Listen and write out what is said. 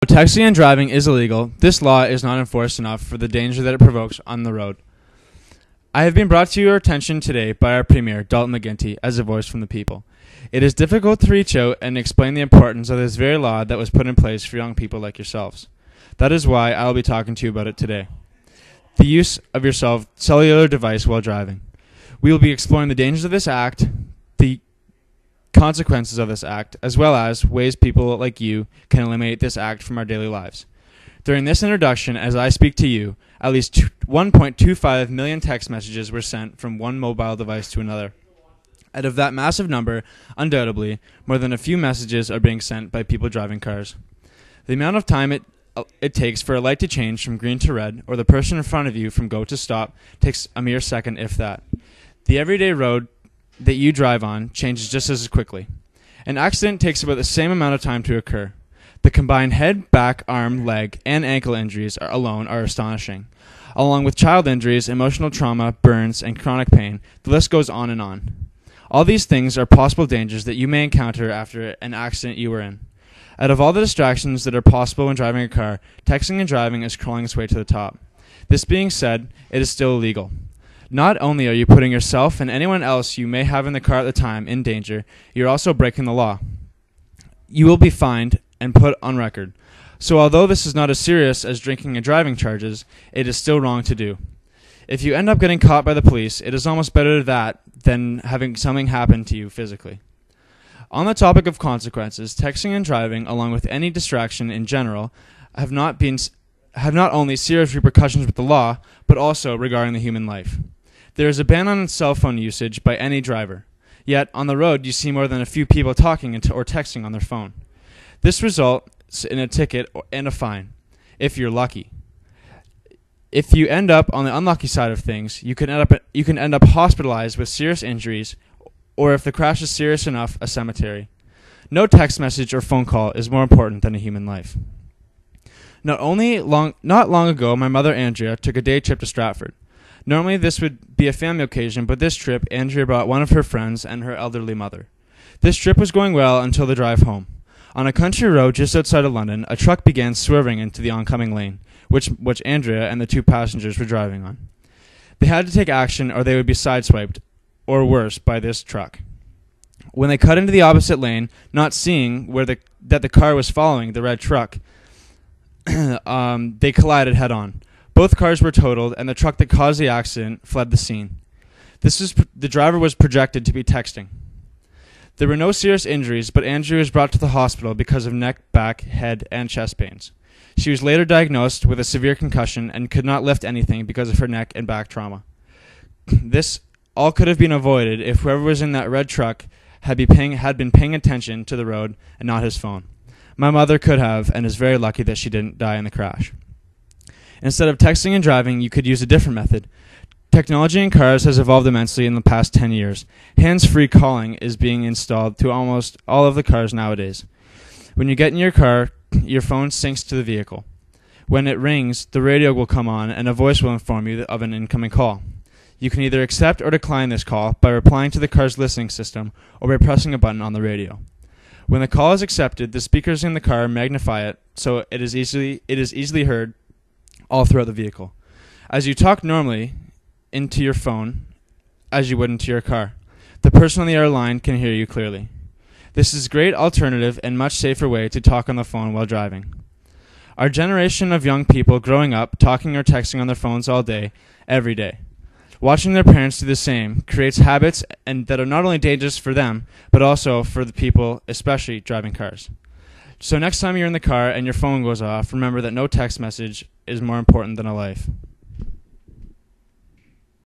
Texting and driving is illegal. This law is not enforced enough for the danger that it provokes on the road. I have been brought to your attention today by our Premier, Dalton McGuinty, as a voice from the people. It is difficult to reach out and explain the importance of this very law that was put in place for young people like yourselves. That is why I will be talking to you about it today. The use of your cellular device while driving. We will be exploring the dangers of this act, the consequences of this act, as well as ways people like you can eliminate this act from our daily lives. During this introduction, as I speak to you, at least 1.25 million text messages were sent from one mobile device to another. Out of that massive number, undoubtedly, more than a few messages are being sent by people driving cars. The amount of time it takes for a light to change from green to red, or the person in front of you from go to stop, takes a mere second, if that. The everyday road that you drive on changes just as quickly. An accident takes about the same amount of time to occur. The combined head, back, arm, leg, and ankle injuries alone are astonishing. Along with child injuries, emotional trauma, burns, and chronic pain, the list goes on and on. All these things are possible dangers that you may encounter after an accident you were in. Out of all the distractions that are possible when driving a car, texting and driving is crawling its way to the top. This being said, it is still illegal. Not only are you putting yourself and anyone else you may have in the car at the time in danger, you're also breaking the law. You will be fined and put on record. So although this is not as serious as drinking and driving charges, it is still wrong to do. If you end up getting caught by the police, it is almost better that than having something happen to you physically. On the topic of consequences, texting and driving, along with any distraction in general, have not only serious repercussions with the law, but also regarding the human life. There is a ban on cell phone usage by any driver. Yet, on the road, you see more than a few people talking or texting on their phone. This results in a ticket and a fine, if you're lucky. If you end up on the unlucky side of things, you can end up hospitalized with serious injuries, or if the crash is serious enough, a cemetery. No text message or phone call is more important than a human life. Not long ago, my mother Andrea took a day trip to Stratford. Normally this would be a family occasion, but this trip, Andrea brought one of her friends and her elderly mother. This trip was going well until the drive home. On a country road just outside of London, a truck began swerving into the oncoming lane, which Andrea and the two passengers were driving on. They had to take action or they would be sideswiped, or worse, by this truck. When they cut into the opposite lane, not seeing that the car was following the red truck, they collided head-on. Both cars were totaled, and the truck that caused the accident fled the scene. The driver was projected to be texting. There were no serious injuries, but Andrea was brought to the hospital because of neck, back, head, and chest pains. She was later diagnosed with a severe concussion and could not lift anything because of her neck and back trauma. This all could have been avoided if whoever was in that red truck had been paying attention to the road and not his phone. My mother could have, and is very lucky that she didn't die in the crash. Instead of texting and driving, you could use a different method. Technology in cars has evolved immensely in the past 10 years. Hands-free calling is being installed to almost all of the cars nowadays. When you get in your car, your phone syncs to the vehicle. When it rings, the radio will come on and a voice will inform you of an incoming call. You can either accept or decline this call by replying to the car's listening system or by pressing a button on the radio. When the call is accepted, the speakers in the car magnify it so it is easily heard all throughout the vehicle. As you talk normally into your phone, as you would into your car, the person on the other line can hear you clearly. This is a great alternative and much safer way to talk on the phone while driving. Our generation of young people growing up talking or texting on their phones all day, every day. Watching their parents do the same creates habits that are not only dangerous for them, but also for the people, especially driving cars. So next time you're in the car and your phone goes off, remember that no text message is more important than a life.